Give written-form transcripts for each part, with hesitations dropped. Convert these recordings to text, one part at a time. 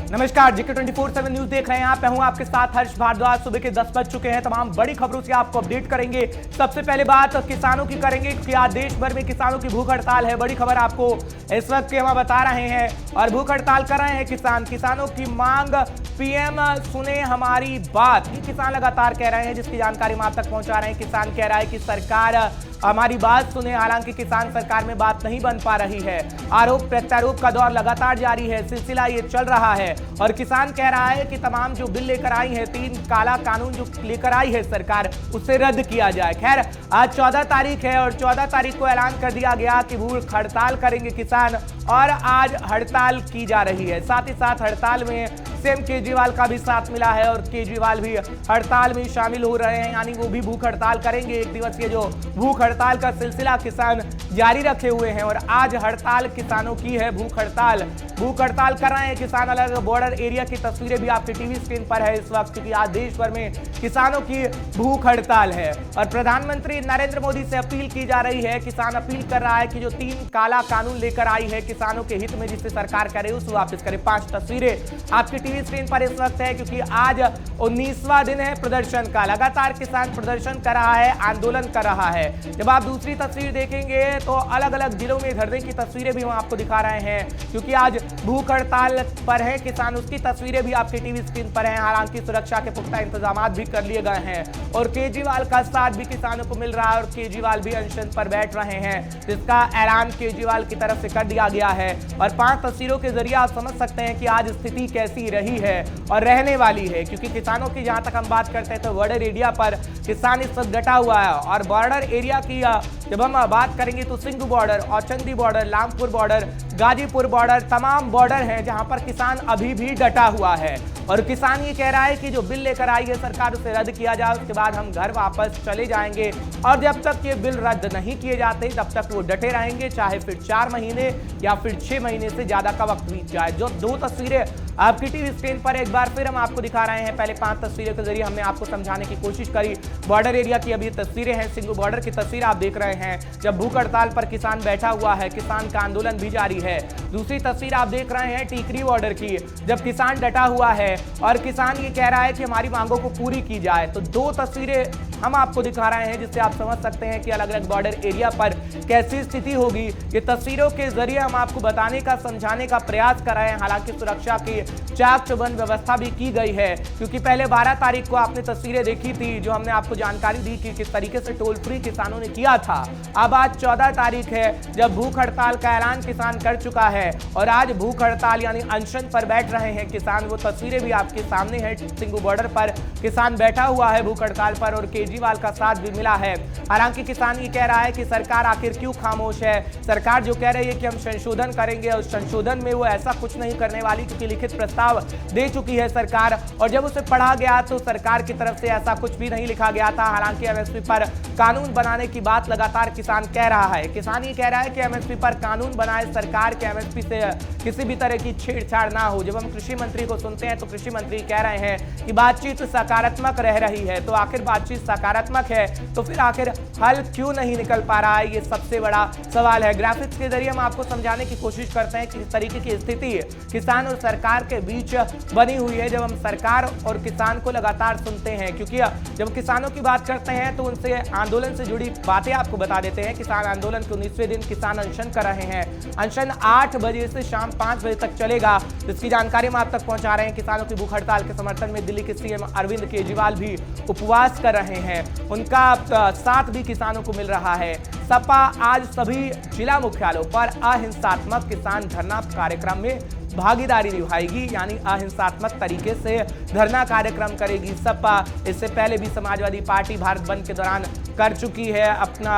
नमस्कार, GK 24/7 news देख रहे हैं आप। मैं हूं आपके साथ हर्ष भारद्वाज। सुबह के 10 बज चुके हैं। तमाम बड़ी खबरों से आपको अपडेट करेंगे। सबसे पहले बात किसानों की करेंगे क्योंकि आज देश भर में किसानों की भूख हड़ताल है। बड़ी खबर आपको इस वक्त हम बता रहे हैं और भूख हड़ताल कर रहे हैं किसानों की मांग पीएम सुने हमारी बात, ये किसान लगातार कह रहे हैं, जिसकी जानकारी हम आप तक पहुंचा रहे हैं। किसान कह रहा है कि सरकार हमारी बात सुने, हालांकि किसान सरकार में बात नहीं बन पा रही है। आरोप प्रत्यारोप का दौर लगातार जारी है, सिलसिला ये चल रहा है और किसान कह रहा है कि तमाम जो बिल लेकर आई है, 3 काला कानून जो लेकर आई है सरकार, उसे रद्द किया जाए। खैर, आज 14 तारीख है और 14 तारीख को ऐलान कर दिया गया कि भूख हड़ताल करेंगे किसान और आज हड़ताल की जा रही है। साथ ही साथ हड़ताल में सीएम केजरीवाल का भी साथ मिला है और केजरीवाल भी हड़ताल में शामिल हो रहे हैं, यानी वो भी भूख हड़ताल करेंगे। एक दिवसीय जो भूख हड़ताल का सिलसिला किसान जारी रखे हुए हैं और आज हड़ताल किसानों की है। भूख हड़ताल कर रहे हैं किसान। अलग बॉर्डर एरिया की तस्वीरें भी आपके टीवी स्क्रीन पर है इस वक्त, क्योंकि आज देश भर में किसानों की भूख हड़ताल है और प्रधानमंत्री नरेंद्र मोदी से अपील की जा रही है। किसान अपील कर रहा है कि जो 3 काला कानून लेकर आई है किसानों के हित में, जिसे सरकार करे उसे वापस करे। 5 तस्वीरें आपकी टीवी स्क्रीन पर इस वक्त है, क्योंकि आज 19वां दिन है प्रदर्शन का। लगातार किसान प्रदर्शन कर रहा है, आंदोलन कर रहा है। जब आप दूसरी तस्वीर देखेंगे तो अलग अलग जिलों में धरने की तस्वीरें भी हम आपको दिखा रहे हैं, क्योंकि आज भूख हड़ताल पर है किसान। उसकी तस्वीरें भी आपकी टीवी स्क्रीन पर हैं। हालांकि सुरक्षा के पुख्ता इंतजाम भी कर लिए गए हैं और केजरीवाल का साथ भी किसानों को मिल रहा है और केजरीवाल भी अनशन पर बैठ रहे हैं, जिसका ऐलान केजरीवाल की तरफ से कर दिया गया है। और 5 तस्वीरों के जरिए आप समझ सकते हैं कि आज स्थिति कैसी रही है और रहने वाली है, क्योंकि किसानों की जहां तक हम बात करते हैं तो बॉर्डर एरिया पर किसान इस वक्त डटा हुआ है और बॉर्डर एरिया की जब हम बात करेंगे तो Singhu border, Auchandi border, Lampur border, Ghazipur border, तमाम बॉर्डर हैं जहां पर किसान अभी भी डटा हुआ है। और किसान ये कह रहा है कि जो बिल लेकर आई है सरकार उसे रद्द किया जाए, उसके बाद हम घर वापस चले जाएंगे और जब तक ये बिल रद्द नहीं किए जाते तब तक वो डटे रहेंगे, चाहे फिर 4 महीने या फिर 6 महीने से ज्यादा का वक्त बीत जाए। जो 2 तस्वीरें आपकी टीवी स्क्रीन पर एक बार फिर हम आपको दिखा रहे हैं। पहले 5 तस्वीरों के जरिए हमने आपको समझाने की कोशिश करी। बॉर्डर एरिया की अभी तस्वीरें हैं, सिंघू बॉर्डर की तस्वीर आप देख रहे हैं, जब भूख हड़ताल पर किसान बैठा हुआ है, किसान का आंदोलन भी जारी है। दूसरी तस्वीर आप देख रहे हैं टीकरी बॉर्डर की, जब किसान डटा हुआ है और किसान ये कह रहा है कि हमारी मांगों को पूरी की जाए। तो 2 तस्वीरें हम आपको दिखा रहे हैं, जिससे आप समझ सकते हैं कि अलग अलग बॉर्डर एरिया पर कैसी स्थिति होगी। ये तस्वीरों के जरिए हम आपको बताने का, समझाने का प्रयास कर रहे हैं। हालांकि सुरक्षा की चाक चौबंद व्यवस्था भी की गई है, क्योंकि पहले 12 तारीख को आपने तस्वीरें देखी थी, जो हमने आपको जानकारी दी कि किस तरीके से टोल फ्री किसानों ने किया था। अब आज 14 तारीख है, जब भूख हड़ताल का ऐलान किसान कर चुका है और आज भूख हड़ताल यानी अनशन पर बैठ रहे हैं किसान। वो तस्वीरें भी आपके सामने है, सिंघू बॉर्डर पर किसान बैठा हुआ है भूख हड़ताल पर और केजरीवाल का साथ भी मिला है। हालांकि किसान ये कह रहा है कि सरकार आखिर क्यों खामोश है। सरकार जो कह रही है कि हम संशोधन करेंगे, उस संशोधन में वो ऐसा कुछ नहीं करने वाली, क्योंकि लिखित प्रस्ताव दे चुकी है सरकार और जब उसे पढ़ा गया तो सरकार की तरफ से ऐसा कुछ भी नहीं लिखा गया था। हालांकि एमएसपी पर कानून बनाने की बात लगातार किसान कह रहा है। किसान ये कह रहा है कि एमएसपी पर कानून बनाए सरकार, के एमएसपी से किसी भी तरह की छेड़छाड़ ना हो। जब हम कृषि मंत्री को सुनते हैं तो कृषि मंत्री कह रहे हैं कि बातचीत सकारात्मक रह रही है। तो आखिर बातचीत सकारात्मक है तो फिर आखिर हल क्यों नहीं निकल पा रहा है, ये सबसे बड़ा सवाल है। ग्राफिक्स के जरिए हम आपको समझाने की कोशिश करते हैं कि इस तरीके की स्थिति किसान और सरकार के बीच बनी हुई है। जब हम सरकार और किसान को लगातार सुनते हैं, क्योंकि जब किसानों की बात करते हैं तो उनसे आंदोलन से जुड़ी बातें आपको बता देते हैं। किसान आंदोलन के 19वें दिन किसान अनशन कर रहे हैं। अनशन 8 बजे से शाम 5 बजे तक चलेगा, जिसकी जानकारी हम आप तक पहुंचा रहे हैं। किसानों की भूख हड़ताल के समर्थन में दिल्ली के सीएम अरविंद केजरीवाल भी उपवास कर रहे हैं, उनका साथ भी किसानों को मिल रहा है। सपा आज सभी जिला मुख्यालयों पर अहिंसात्मक किसान धरना कार्यक्रम में भागीदारी निभाएगी, यानी अहिंसात्मक तरीके से धरना कार्यक्रम करेगी सपा। इससे पहले भी समाजवादी पार्टी भारत बंद के दौरान कर चुकी है अपना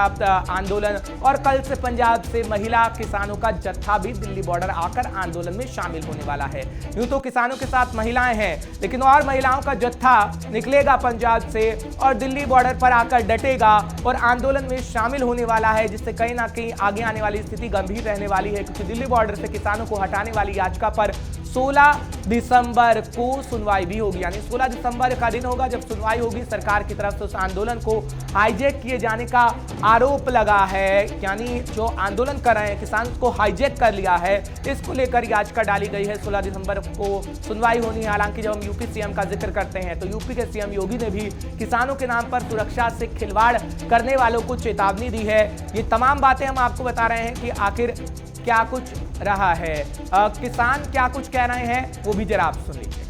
आंदोलन और कल से पंजाब से महिला किसानों का जत्था भी दिल्ली बॉर्डर आकर आंदोलन में शामिल होने वाला है। यूं तो किसानों के साथ महिलाएं हैं, लेकिन और महिलाओं का जत्था निकलेगा पंजाब से और दिल्ली बॉर्डर पर आकर डटेगा और आंदोलन में शामिल होने वाला है, जिससे कहीं ना कहीं आगे आने वाली स्थिति गंभीर रहने वाली है, क्योंकि दिल्ली बॉर्डर से किसानों को हटाने वाली याचिका पर 16 दिसंबर को सुनवाई भी होगी, यानी 16 दिसंबर का दिन होगा जब सुनवाई होगी। सरकार की तरफ से उस आंदोलन को हाईजैक किए जाने का आरोप लगा है, यानी जो आंदोलन कर रहे हैं किसान को हाईजैक कर लिया है। इसको लेकर याचिका डाली गई है। 16 दिसंबर को सुनवाई होनी है। हालांकि जब हम यूपी सीएम का जिक्र करते हैं तो यूपी के सीएम योगी ने भी किसानों के नाम पर सुरक्षा से खिलवाड़ करने वालों को चेतावनी दी है। ये तमाम बातें हम आपको बता रहे हैं कि आखिर क्या कुछ रहा है, किसान क्या कुछ कह रहे हैं, वो भी जरा आप सुन लीजिए।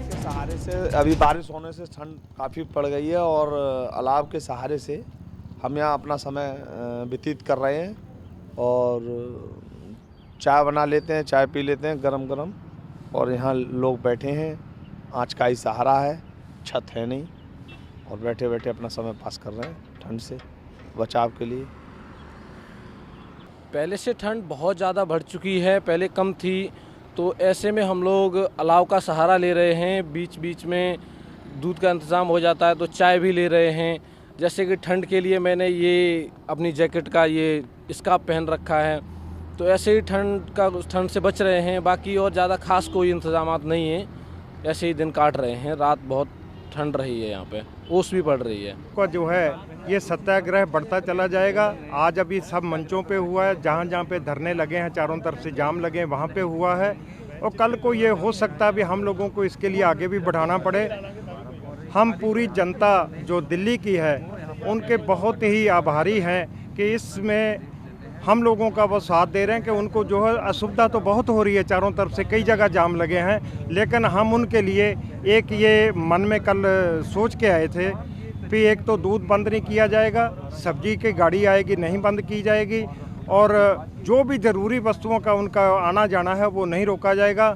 के सहारे से अभी बारिश होने से ठंड काफ़ी पड़ गई है और अलाव के सहारे से हम यहाँ अपना समय व्यतीत कर रहे हैं और चाय बना लेते हैं, चाय पी लेते हैं गरम गरम, और यहाँ लोग बैठे हैं। आँच का ही सहारा है, छत है नहीं, और बैठे बैठे अपना समय पास कर रहे हैं ठंड से बचाव के लिए। पहले से ठंड बहुत ज़्यादा बढ़ चुकी है, पहले कम थी, तो ऐसे में हम लोग अलाव का सहारा ले रहे हैं। बीच बीच में दूध का इंतज़ाम हो जाता है तो चाय भी ले रहे हैं। जैसे कि ठंड के लिए मैंने ये अपनी जैकेट का ये स्कार्फ पहन रखा है, तो ऐसे ही ठंड से बच रहे हैं। बाकी और ज़्यादा खास कोई इंतज़ामात नहीं है, ऐसे ही दिन काट रहे हैं। रात बहुत ठंड रही है, यहाँ पे ओस भी पड़ रही है। का जो है ये सत्याग्रह बढ़ता चला जाएगा। आज अभी सब मंचों पे हुआ है, जहाँ जहाँ पे धरने लगे हैं, चारों तरफ से जाम लगे हैं, वहाँ पे हुआ है। और कल को ये हो सकता है भी हम लोगों को इसके लिए आगे भी बढ़ाना पड़े। हम पूरी जनता जो दिल्ली की है उनके बहुत ही आभारी हैं कि इसमें हम लोगों का वो साथ दे रहे हैं कि उनको जो है असुविधा तो बहुत हो रही है, चारों तरफ से कई जगह जाम लगे हैं, लेकिन हम उनके लिए एक ये मन में कल सोच के आए थे कि एक तो दूध बंद नहीं किया जाएगा, सब्जी की गाड़ी आएगी नहीं बंद की जाएगी, और जो भी ज़रूरी वस्तुओं का उनका आना जाना है वो नहीं रोका जाएगा।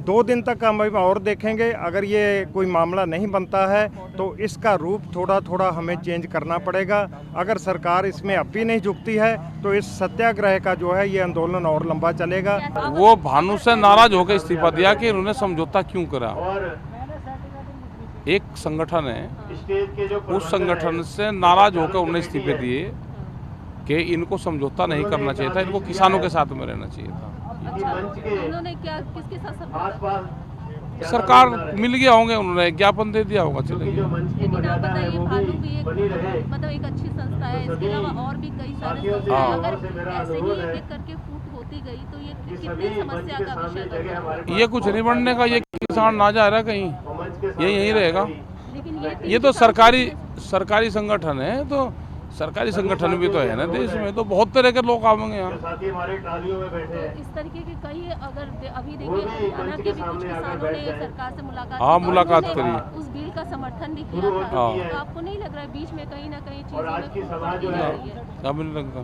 2 दिन तक हम और देखेंगे। अगर ये कोई मामला नहीं बनता है तो इसका रूप थोड़ा थोड़ा हमें चेंज करना पड़ेगा। अगर सरकार इसमें अब भी नहीं झुकती है तो इस सत्याग्रह का जो है ये आंदोलन और लंबा चलेगा। वो भानु से नाराज होकर इस्तीफा दिया कि उन्होंने समझौता क्यों करा। एक संगठन है, उस संगठन से नाराज होकर उन्होंने इस्तीफे दिए कि इनको समझौता नहीं करना चाहिए था, इनको किसानों के साथ में रहना चाहिए था। अच्छा, उन्होंने क्या किसके साथ समझौता? सरकार मिल गया होंगे, उन्होंने ज्ञापन दे दिया होगा, चलेंगे। लेकिन आप बताइए, भालू भी एक मतलब एक अच्छी संस्था है, इसके अलावा और भी कई सारे संस्था हैं। अगर ऐसे ही एक एक करके फूट होती गई तो ये कितनी समस्या का विषय बनेगा? ये कुछ नहीं बढ़ने का, ये किसान ना जा रहा कहीं, ये यहीं रहेगा। लेकिन ये तो सरकारी संगठन है, तो सरकारी संगठन भी तो है ना देश में, तो बहुत तरह के लोग आवेंगे यहाँ। तो इस तरीके के कई, अगर अभी देखिए हरियाणा के भी कुछ किसानों ने सरकार से मुलाकात की, मुलाकात करी, उस बिल का समर्थन भी किया था। तो आपको नहीं लग रहा है बीच में कहीं ना कहीं चीजों में फूट पड़ रही है? अब नहीं लगता।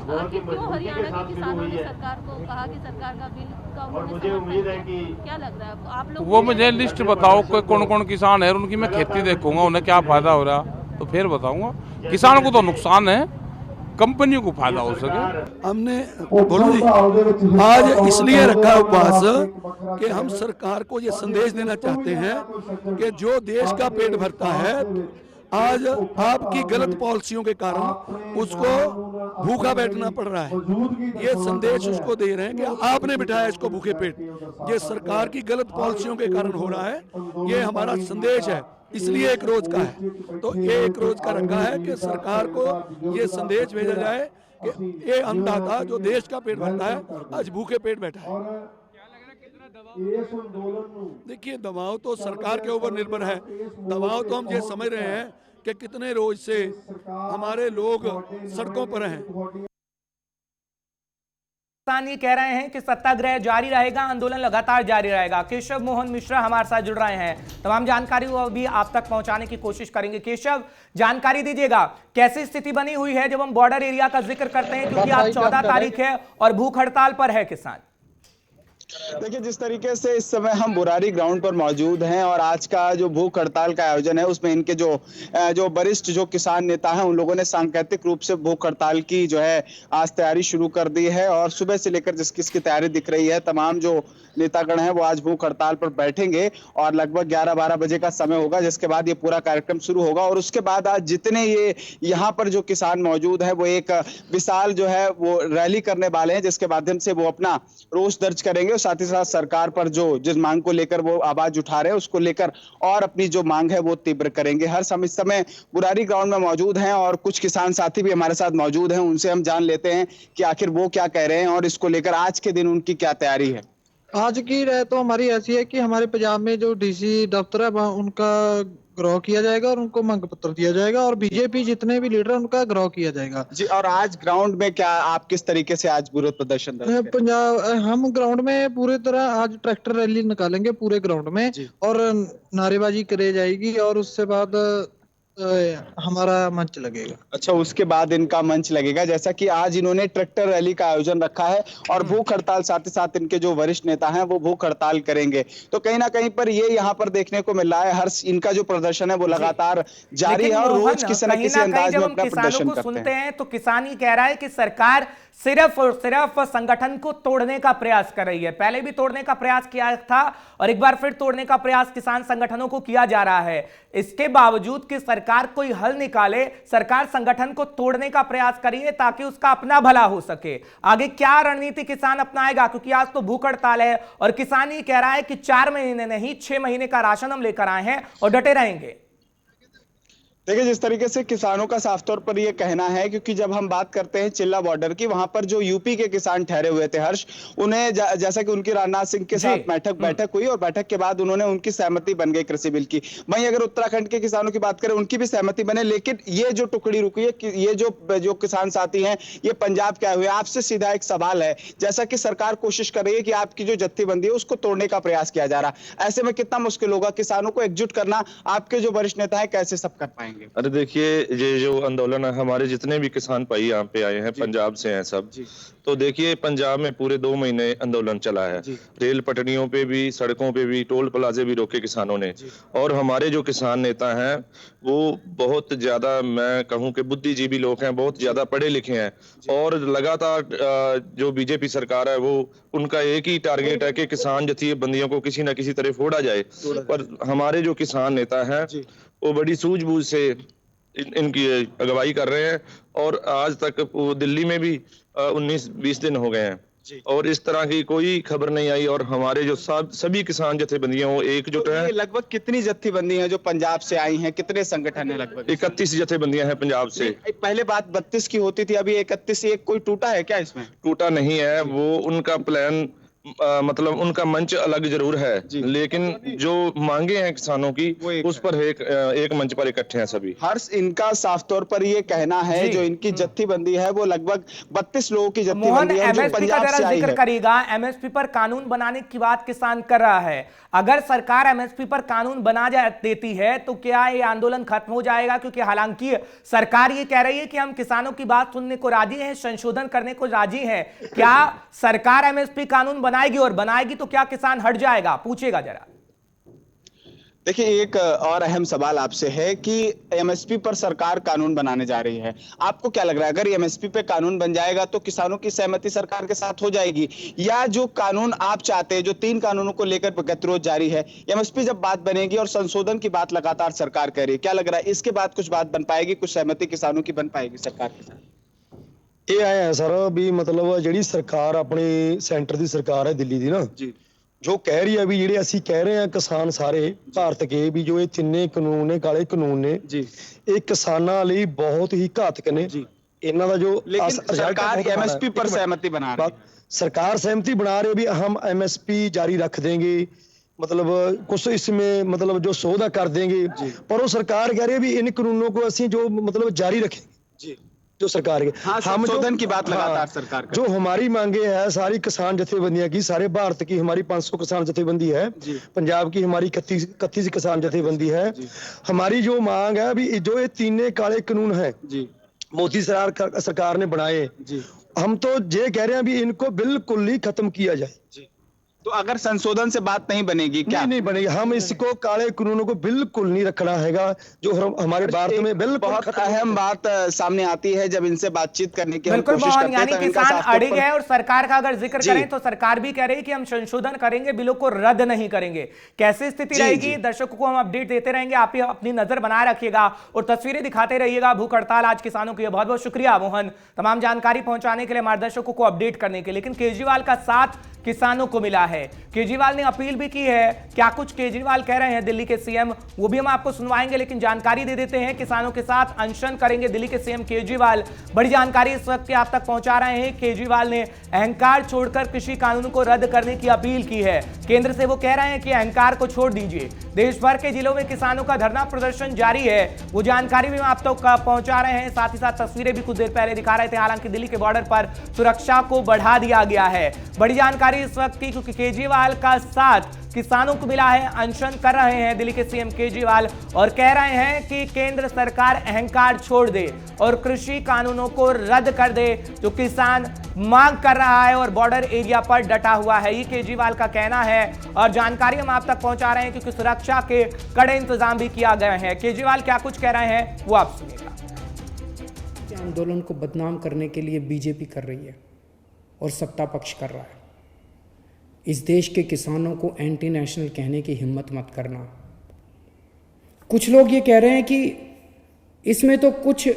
क्यों हरियाणा के किसानों ने सरकार को कहा कि सरकार का बिल का उन्होंने समर्थन किया? क्या लग रहा है आपको? आप लोग वो मुझे लिस्ट बताओ कि कौन कौन किसान है, उनकी मैं खेती देखूंगा, उन्हें क्या फायदा हो रहा तो फिर बताऊंगा। किसानों को तो नुकसान है, कंपनियों को फायदा हो सके। हमने बोलो जी, आज इसलिए रखा उपवास कि हम सरकार को ये संदेश देना चाहते हैं कि जो देश का पेट भरता है, आज आपकी गलत पॉलिसियों के कारण उसको भूखा बैठना पड़ रहा है। ये संदेश उसको दे रहे हैं कि आपने बिठाया इसको भूखे पेट, ये सरकार की गलत पॉलिसियों के कारण हो रहा है। ये हमारा संदेश है, इसलिए एक रोज का है। तो ये एक रोज का रखा है कि सरकार को ये संदेश भेजा जाए कि ये अन्नदाता जो देश का पेट भरता है आज भूखे पेट बैठा है। देखिए, दबाव तो सरकार के ऊपर निर्भर है। दबाव तो हम ये समझ रहे हैं कि कितने रोज से हमारे लोग सड़कों पर हैं। ये कह रहे हैं कि सत्याग्रह जारी रहेगा, आंदोलन लगातार जारी रहेगा। केशव मोहन मिश्रा हमारे साथ जुड़ रहे हैं, तमाम जानकारी वो भी आप तक पहुंचाने की कोशिश करेंगे। केशव, जानकारी दीजिएगा, कैसी स्थिति बनी हुई है जब हम बॉर्डर एरिया का जिक्र करते हैं, क्योंकि आज 14 तारीख है और भूख हड़ताल पर है किसान। देखिए, जिस तरीके से इस समय हम बुरारी ग्राउंड पर मौजूद हैं और आज का जो भूख हड़ताल का आयोजन है उसमें इनके जो वरिष्ठ जो किसान नेता हैं उन लोगों ने सांकेतिक रूप से भूख हड़ताल की जो है आज तैयारी शुरू कर दी है। और सुबह से लेकर जिसकी तैयारी दिख रही है, तमाम जो नेतागण हैं वो आज भूख हड़ताल पर बैठेंगे और लगभग 11-12 बजे का समय होगा, जिसके बाद ये पूरा कार्यक्रम शुरू होगा। और उसके बाद आज जितने ये यहाँ पर जो किसान मौजूद है वो एक विशाल जो है वो रैली करने वाले हैं, जिसके माध्यम से वो अपना रोष दर्ज करेंगे। साथ ही साथ सरकार पर जो जिस मांग को लेकर वो आवाज उठा रहे हैं उसको लेकर और अपनी जो मांग है वो तीव्र करेंगे। इस समय बुरारी ग्राउंड में मौजूद हैं और कुछ किसान साथी भी हमारे साथ मौजूद हैं, उनसे हम जान लेते हैं कि आखिर वो क्या कह रहे हैं और इसको लेकर आज के दिन उनकी क्या तैयारी है। आज की राय तो हमारी ऐसी है कि हमारे पंजाब में जो डीसी दफ्तर है वहाँ उनका ग्रह किया जाएगा और उनको मांग पत्र दिया जाएगा और बीजेपी जितने भी लीडर हैं उनका ग्रह किया जाएगा जी। और आज ग्राउंड में क्या आप किस तरीके से आज विरोध प्रदर्शन पंजाब हम ग्राउंड में पूरी तरह आज ट्रैक्टर रैली निकालेंगे पूरे ग्राउंड में और नारेबाजी करे जाएगी और उससे बाद हमारा मंच लगेगा। अच्छा, उसके बाद इनका मंच लगेगा। जैसा कि आज इन्होंने ट्रैक्टर रैली का आयोजन रखा है और भूख हड़ताल, साथ ही साथ इनके जो वरिष्ठ नेता हैं वो भूख हड़ताल करेंगे। तो कहीं ना कहीं पर ये यहाँ पर देखने को मिल रहा है, हर इनका जो प्रदर्शन है वो लगातार जारी है और रोज किसी न किसी अंदाज में अपना प्रदर्शन करते हैं। तो किसान ही कह रहा है कि सरकार सिर्फ और सिर्फ संगठन को तोड़ने का प्रयास कर रही है। पहले भी तोड़ने का प्रयास किया था और एक बार फिर तोड़ने का प्रयास किसान संगठनों को किया जा रहा है। इसके बावजूद कि सरकार कोई हल निकाले, सरकार संगठन को तोड़ने का प्रयास करी है ताकि उसका अपना भला हो सके। आगे क्या रणनीति किसान अपनाएगा, क्योंकि आज तो भूख हड़ताल है और किसान ही कह रहा है कि 4 महीने नहीं 6 महीने का राशन हम लेकर आए हैं और डटे रहेंगे। देखिए, जिस तरीके से किसानों का साफ तौर पर यह कहना है, क्योंकि जब हम बात करते हैं चिल्ला बॉर्डर की, वहां पर जो यूपी के किसान ठहरे हुए थे हर्ष, उन्हें जैसा कि उनकी राजनाथ सिंह के साथ बैठक हुई और बैठक के बाद उन्होंने उनकी सहमति बन गई कृषि बिल की। वहीं अगर उत्तराखंड के किसानों की बात करें, उनकी भी सहमति बने, लेकिन ये जो टुकड़ी रुकी है, ये जो किसान साथी हैं ये पंजाब के आए हुए। आपसे सीधा एक सवाल है, जैसा कि सरकार कोशिश कर रही है कि आपकी जो जत्थेबंदी है उसको तोड़ने का प्रयास किया जा रहा है, ऐसे में कितना मुश्किल होगा किसानों को एकजुट करना? आपके जो वरिष्ठ नेता है कैसे सब कर पाएंगे? अरे देखिए, ये जो आंदोलन है, हमारे जितने भी किसान भाई यहाँ पे आए हैं पंजाब से हैं सब, तो देखिए पंजाब में पूरे 2 महीने आंदोलन चला है। रेल पटरियों पे भी, सड़कों पे भी, टोल प्लाजे भी रोके किसानों ने। और हमारे जो किसान नेता हैं वो बहुत ज्यादा, मैं कहूँ कि बुद्धिजीवी लोग हैं, बहुत ज्यादा पढ़े लिखे हैं और लगातार जो बीजेपी सरकार है वो उनका एक ही टारगेट है कि किसान जत्थेबंदियों को किसी न किसी तरह फोड़ा जाए। पर हमारे जो किसान नेता हैं वो बड़ी सूझबूझ से इनकी अगुवाई कर रहे हैं और आज तक वो दिल्ली में भी 19-20 दिन हो गए हैं और इस तरह की कोई खबर नहीं आई। और हमारे जो सभी किसान जत्थेबंदियां वो एकजुट तो हैं। लगभग कितनी जत्थेबंदी हैं जो पंजाब से आई हैं? कितने संगठन है? लगभग 31 जत्थेबंदियां हैं पंजाब से। पहले बात 32 की होती थी, अभी 31 से एक कोई टूटा है क्या इसमें? टूटा नहीं है, वो उनका प्लान मतलब उनका मंच अलग जरूर है, लेकिन जो मांगे हैं किसानों की उस पर एक मंच पर इकट्ठे हैं सभी। हर्ष, इनका साफ तौर पर ये कहना है जो इनकी जत्थेबंदी है वो लगभग 32 लोगों की जत्थेबंदी है जो पंजाब से आई है। करेगा, एमएसपी पर कानून बनाने की बात किसान कर रहा है। अगर सरकार एमएसपी पर कानून बना देती है तो क्या ये आंदोलन खत्म हो जाएगा? क्योंकि हालांकि सरकार ये कह रही है कि हम किसानों की बात सुनने को राजी हैं, संशोधन करने को राजी हैं। क्या सरकार एमएसपी कानून बनाएगी और बनाएगी तो क्या किसान हट जाएगा? पूछेगा जरा। देखिए, एक और अहम सवाल आपसे है कि एमएसपी पर सरकार कानून बनाने जा रही है, आपको क्या लग रहा है? अगर एमएसपी पे कानून बन जाएगा तो किसानों की सहमति सरकार के साथ हो जाएगी, या जो कानून आप चाहते हैं, जो 3 कानूनों को लेकर गतिरोध जारी है, एमएसपी जब बात बनेगी और संशोधन की बात लगातार सरकार कर रही है, क्या लग रहा है इसके बाद कुछ बात बन पाएगी, कुछ सहमति किसानों की बन पाएगी सरकार के साथ? ਇਹ ਆਇਆ ਹੈ ਸਰ ਵੀ ਮਤਲਬ ਜਿਹੜੀ ਸਰਕਾਰ ਆਪਣੀ ਸੈਂਟਰ ਦੀ ਸਰਕਾਰ ਹੈ ਦਿੱਲੀ ਦੀ ਨਾ ਜੀ, ਜੋ ਕਹਿ ਰਹੀ ਹੈ ਵੀ ਜਿਹੜੇ ਅਸੀਂ ਕਹਿ ਰਹੇ ਹਾਂ ਕਿਸਾਨ ਸਾਰੇ ਭਾਰਤ ਕੇ ਵੀ ਜੋ ਇਹ ਤਿੰਨੇ ਕਾਨੂੰਨ ਨੇ, ਕਾਲੇ ਕਾਨੂੰਨ ਨੇ ਜੀ, ਇਹ ਕਿਸਾਨਾਂ ਲਈ ਬਹੁਤ ਹੀ ਘਾਤਕ ਨੇ ਜੀ। ਇਹਨਾਂ ਦਾ ਜੋ सरकार एमएसपी पर सहमति बना रही है, सरकार सहमति बना रही है भी हम एमएसपी जारी रख देंगे, मतलब कुछ इसमें मतलब जो सौदा कर देंगे, पर वो सरकार कह रही है भी इन कानूनों को ਅਸੀਂ जो मतलब जारी रखेंगे जी, जो सरकार के हम संशोधन की बात लगातार सरकार जो हमारी मांगे है सारी किसान जत्थेबंदियां की, सारे भारत की हमारी 500 किसान जत्थेबंदी है, पंजाब की हमारी 31 किसान जत्थेबंदी है। हमारी जो मांग है अभी जो ये 3 काले कानून है मोदी सरकार ने बनाए, हम तो ये कह रहे हैं अभी इनको बिल्कुल ही खत्म किया जाए। तो अगर संशोधन से बात नहीं बनेगी क्या? नहीं बनेगी, हम इसको काले कानूनों को बिल्कुल नहीं रखना हैगा जो हमारे भारत में बिल्कुल। बहुत अहम बात सामने आती है जब इनसे बातचीत करने की बिल्कुल कोशिश करते हैं, यानी किसान अड़िग है और सरकार का अगर जिक्र करें तो सरकार भी कह रही है कि हम संशोधन करेंगे, बिलों को रद्द नहीं करेंगे। कैसी स्थिति रहेगी, दर्शकों को हम अपडेट देते रहेंगे, आप ही अपनी नजर बनाए रखिएगा और तस्वीरें दिखाते रहिएगा भूख हड़ताल आज किसानों की। बहुत बहुत शुक्रिया मोहन, तमाम जानकारी पहुंचाने के लिए, हमारे दर्शकों को अपडेट करने के लिए। लेकिन केजरीवाल का साथ किसानों को मिला है। केजरीवाल ने अपील भी की है। क्या कुछ केजरीवाल कह रहे हैं दिल्ली के सीएम, वो भी हम आपको सुनवाएंगे, लेकिन जानकारी दे देते हैं किसानों के साथ अनशन करेंगे दिल्ली के सीएम केजरीवाल। बड़ी जानकारी इस वक्त आप तक पहुंचा रहे हैं। केजरीवाल ने अहंकार छोड़कर कृषि कानून को रद्द करने की अपील की है। केंद्र से वो कह रहे हैं कि अहंकार को छोड़ दीजिए। देश भर के जिलों में किसानों का धरना प्रदर्शन जारी है, वो जानकारी भी हम आप तक पहुंचा रहे हैं। साथ ही साथ तस्वीरें भी कुछ देर पहले दिखा रहे थे। हालांकि दिल्ली के बॉर्डर पर सुरक्षा को बढ़ा दिया गया है। बड़ी जानकारी इस वक्त की, क्योंकि केजरीवाल का साथ किसानों को मिला है। अनशन कर रहे हैं दिल्ली के सीएम केजरीवाल और कह रहे हैं कि केंद्र सरकार अहंकार छोड़ दे और कृषि कानूनों को रद्द कर दे जो किसान मांग कर रहा है और बॉर्डर एरिया पर डटा हुआ है। ये केजरीवाल का कहना है और जानकारी हम आप तक पहुंचा रहे हैं, क्योंकि सुरक्षा के कड़े इंतजाम भी किया गया है। केजरीवाल क्या कुछ कह रहे हैं वो आप सुनिएगा। आंदोलन को बदनाम करने के लिए बीजेपी कर रही है और सत्ता पक्ष कर रहा है। इस देश के किसानों को एंटी नेशनल कहने की हिम्मत मत करना। कुछ लोग ये कह रहे हैं कि इसमें तो कुछ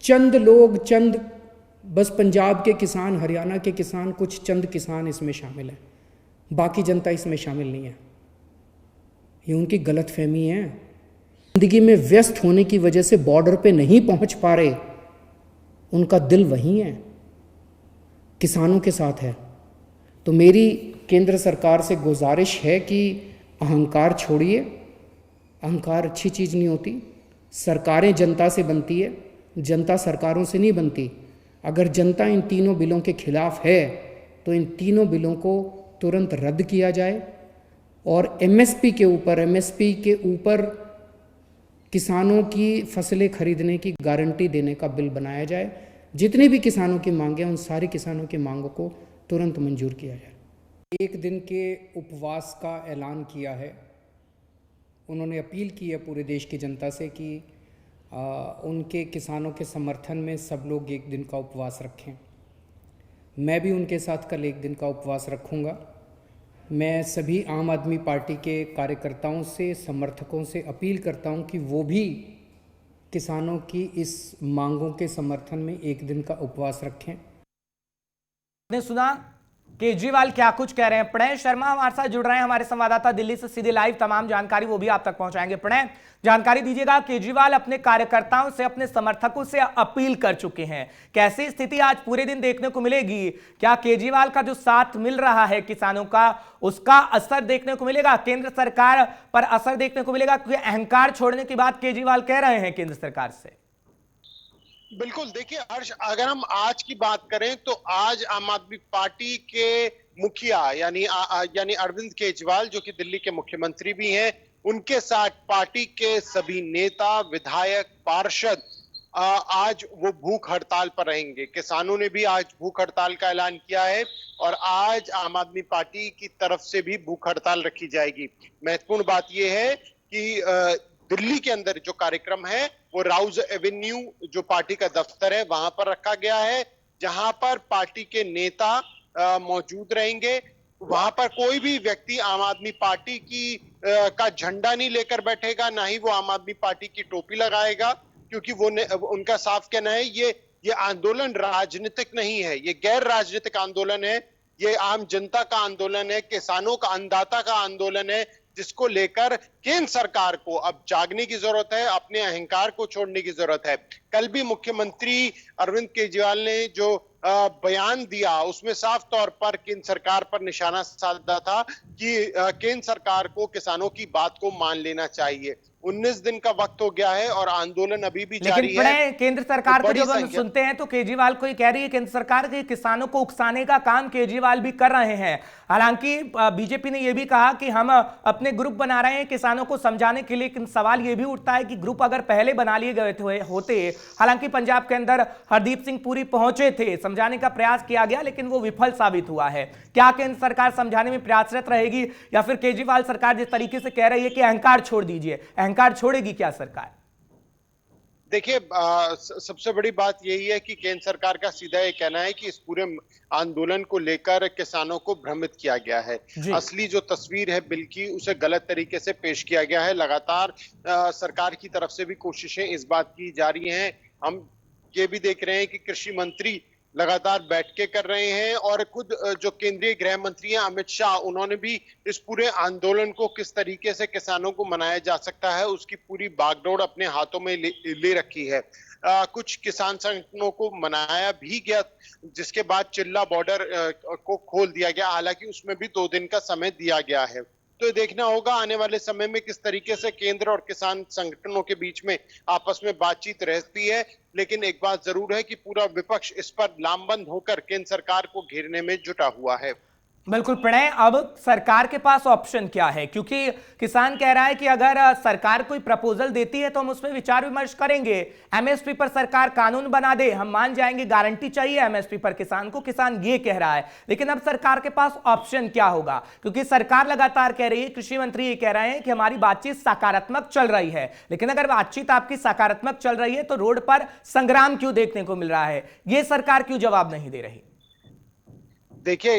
चंद लोग, चंद बस पंजाब के किसान, हरियाणा के किसान, कुछ चंद किसान इसमें शामिल हैं, बाकी जनता इसमें शामिल नहीं है। ये उनकी गलतफहमी है। जिंदगी में व्यस्त होने की वजह से बॉर्डर पे नहीं पहुंच पा रहे, उनका दिल वहीं है, किसानों के साथ है। तो मेरी केंद्र सरकार से गुजारिश है कि अहंकार छोड़िए। अहंकार अच्छी चीज़ नहीं होती। सरकारें जनता से बनती है, जनता सरकारों से नहीं बनती। अगर जनता इन तीनों बिलों के खिलाफ है तो इन तीनों बिलों को तुरंत रद्द किया जाए और एमएसपी के ऊपर किसानों की फसलें खरीदने की गारंटी देने का बिल बनाया जाए। जितनी भी किसानों की मांगें, उन सारी किसानों की मांगों को तुरंत मंजूर किया जाए। एक दिन के उपवास का ऐलान किया है। उन्होंने अपील की है पूरे देश की जनता से कि उनके किसानों के समर्थन में सब लोग एक दिन का उपवास रखें। मैं भी उनके साथ कल एक दिन का उपवास रखूँगा। मैं सभी आम आदमी पार्टी के कार्यकर्ताओं से, समर्थकों से अपील करता हूं कि वो भी किसानों की इस मांगों के समर्थन में एक दिन का उपवास रखें। आपने सुना केजरीवाल क्या कुछ कह रहे हैं। प्रणय शर्मा हमारे साथ जुड़ रहे हैं, हमारे संवाददाता दिल्ली से सीधे लाइव। तमाम जानकारी वो भी आप तक पहुंचाएंगे। प्रणय, जानकारी दीजिएगा। केजरीवाल अपने कार्यकर्ताओं से, अपने समर्थकों से अपील कर चुके हैं। कैसी स्थिति आज पूरे दिन देखने को मिलेगी? क्या केजरीवाल का जो साथ मिल रहा है किसानों का, उसका असर देखने को मिलेगा? केंद्र सरकार पर असर देखने को मिलेगा? क्योंकि अहंकार छोड़ने की बात केजरीवाल कह रहे हैं केंद्र सरकार से। बिल्कुल, देखिए हर्ष, अगर हम आज की बात करें तो आज आम आदमी पार्टी के मुखिया यानी अरविंद केजरीवाल, जो कि दिल्ली के मुख्यमंत्री भी हैं, उनके साथ पार्टी के सभी नेता, विधायक, पार्षद आज वो भूख हड़ताल पर रहेंगे। किसानों ने भी आज भूख हड़ताल का ऐलान किया है और आज आम आदमी पार्टी की तरफ से भी भूख हड़ताल रखी जाएगी। महत्वपूर्ण बात यह है कि दिल्ली के अंदर जो कार्यक्रम है वो राउज एवेन्यू, जो पार्टी का दफ्तर है, वहां पर रखा गया है, जहां पर पार्टी के नेता मौजूद रहेंगे। वहां पर कोई भी व्यक्ति आम आदमी पार्टी का झंडा नहीं लेकर बैठेगा, ना ही वो आम आदमी पार्टी की टोपी लगाएगा, क्योंकि उनका साफ कहना है ये आंदोलन राजनीतिक नहीं है, ये गैर राजनीतिक आंदोलन है, ये आम जनता का आंदोलन है, किसानों का, अन्नदाता का आंदोलन है, जिसको लेकर केंद्र सरकार को अब जागने की जरूरत है, अपने अहंकार को छोड़ने की जरूरत है। कल भी मुख्यमंत्री अरविंद केजरीवाल ने जो बयान दिया उसमें साफ तौर पर केंद्र सरकार पर निशाना साधा था कि केंद्र सरकार को किसानों की बात को मान लेना चाहिए। 19 दिन का वक्त हो गया है और आंदोलन अभी भी जारी है। केंद्र सरकार को जब हम सुनते हैं तो केजरीवाल को ये कह रही है केंद्र सरकार के किसानों को उकसाने का काम केजरीवाल भी कर रहे हैं। हालांकि बीजेपी ने यह भी कहा कि हम अपने ग्रुप बना रहे हैं किसानों को समझाने के लिए, लेकिन सवाल यह भी उठता है कि ग्रुप अगर पहले बना लिए गए होते, हालांकि पंजाब के अंदर हरदीप सिंह पुरी पहुंचे थे, समझाने का प्रयास किया गया लेकिन वो विफल साबित हुआ है। क्या केंद्र सरकार समझाने में प्रयासरत रहेगी या फिर केजरीवाल सरकार जिस तरीके से कह रही है कि अहंकार छोड़ दीजिए, अहंकार छोड़ेगी क्या सरकार? देखिए, सबसे बड़ी बात यही है कि केंद्र सरकार का सीधा ये कहना है कि इस पूरे आंदोलन को लेकर किसानों को भ्रमित किया गया है। असली जो तस्वीर है बिल की, उसे गलत तरीके से पेश किया गया है। लगातार सरकार की तरफ से भी कोशिशें इस बात की जा रही हैं। हम ये भी देख रहे हैं कि कृषि मंत्री लगातार बैठकें कर रहे हैं और खुद जो केंद्रीय गृह मंत्री हैं अमित शाह, उन्होंने भी इस पूरे आंदोलन को किस तरीके से किसानों को मनाया जा सकता है उसकी पूरी बागडोर अपने हाथों में ले रखी है। कुछ किसान संगठनों को मनाया भी गया, जिसके बाद चिल्ला बॉर्डर को खोल दिया गया, हालांकि उसमें भी 2 दिन का समय दिया गया है। तो देखना होगा आने वाले समय में किस तरीके से केंद्र और किसान संगठनों के बीच में आपस में बातचीत रहती है। लेकिन एक बात जरूर है कि पूरा विपक्ष इस पर लामबंद होकर केंद्र सरकार को घेरने में जुटा हुआ है। बिल्कुल प्रणय, अब सरकार के पास ऑप्शन क्या है? क्योंकि किसान कह रहा है कि अगर सरकार कोई प्रपोजल देती है तो हम उसमें विचार विमर्श करेंगे, एमएसपी पर सरकार कानून बना दे हम मान जाएंगे, गारंटी चाहिए एमएसपी पर किसान को, किसान ये कह रहा है। लेकिन अब सरकार के पास ऑप्शन क्या होगा? क्योंकि सरकार लगातार कह रही है, कृषि मंत्री ये कह रहे हैं कि हमारी बातचीत सकारात्मक चल रही है, लेकिन अगर बातचीत आपकी सकारात्मक चल रही है तो रोड पर संग्राम क्यों देखने को मिल रहा है? ये सरकार क्यों जवाब नहीं दे रही? देखिए,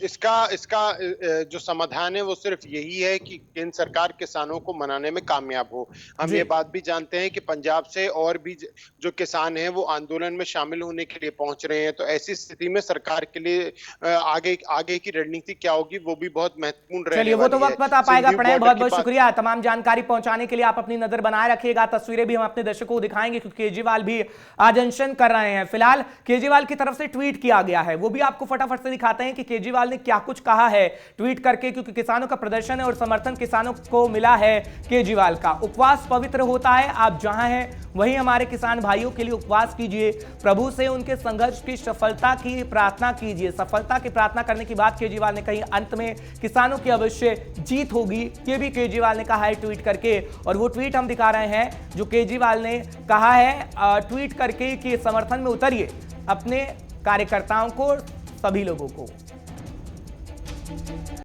इसका जो समाधान है वो सिर्फ यही है कि केंद्र सरकार किसानों को मनाने में कामयाब हो। हम ये बात भी जानते हैं कि पंजाब से और भी जो किसान हैं वो आंदोलन में शामिल होने के लिए पहुंच रहे हैं। तो ऐसी स्थिति में सरकार के लिए आगे की रणनीति क्या होगी वो भी बहुत महत्वपूर्ण रहने वाली है। चलिए वो तो वक्त बता पाएगा। प्रणय, बहुत बहुत शुक्रिया तमाम जानकारी पहुंचाने के लिए। आप अपनी नजर बनाए रखिएगा, तस्वीरें भी हम अपने दर्शकों को दिखाएंगे क्योंकि केजरीवाल भी आज अनशन कर रहे हैं। फिलहाल केजरीवाल की तरफ से ट्वीट किया गया है, वो भी आपको फटाफट से दिखाते हैं कि केजरीवाल ने क्या कुछ कहा है ट्वीट करके, क्योंकि किसानों का प्रदर्शन है और समर्थन किसानों को मिला है केजरीवाल का। उपवास पवित्र होता है, आप जहां हैं वहीं हमारे किसान भाइयों के लिए उपवास कीजिए, प्रभु से उनके संघर्ष की सफलता की प्रार्थना कीजिए। सफलता की प्रार्थना करने की बात केजरीवाल ने कही, अंत में किसानों की अवश्य जीत होगी, ये भी केजरीवाल ने कहा है ट्वीट करके। और वो ट्वीट हम दिखा रहे हैं जो केजरीवाल ने कहा है ट्वीट करके कि समर्थन में उतरिए अपने कार्यकर्ताओं को, सभी लोगों को।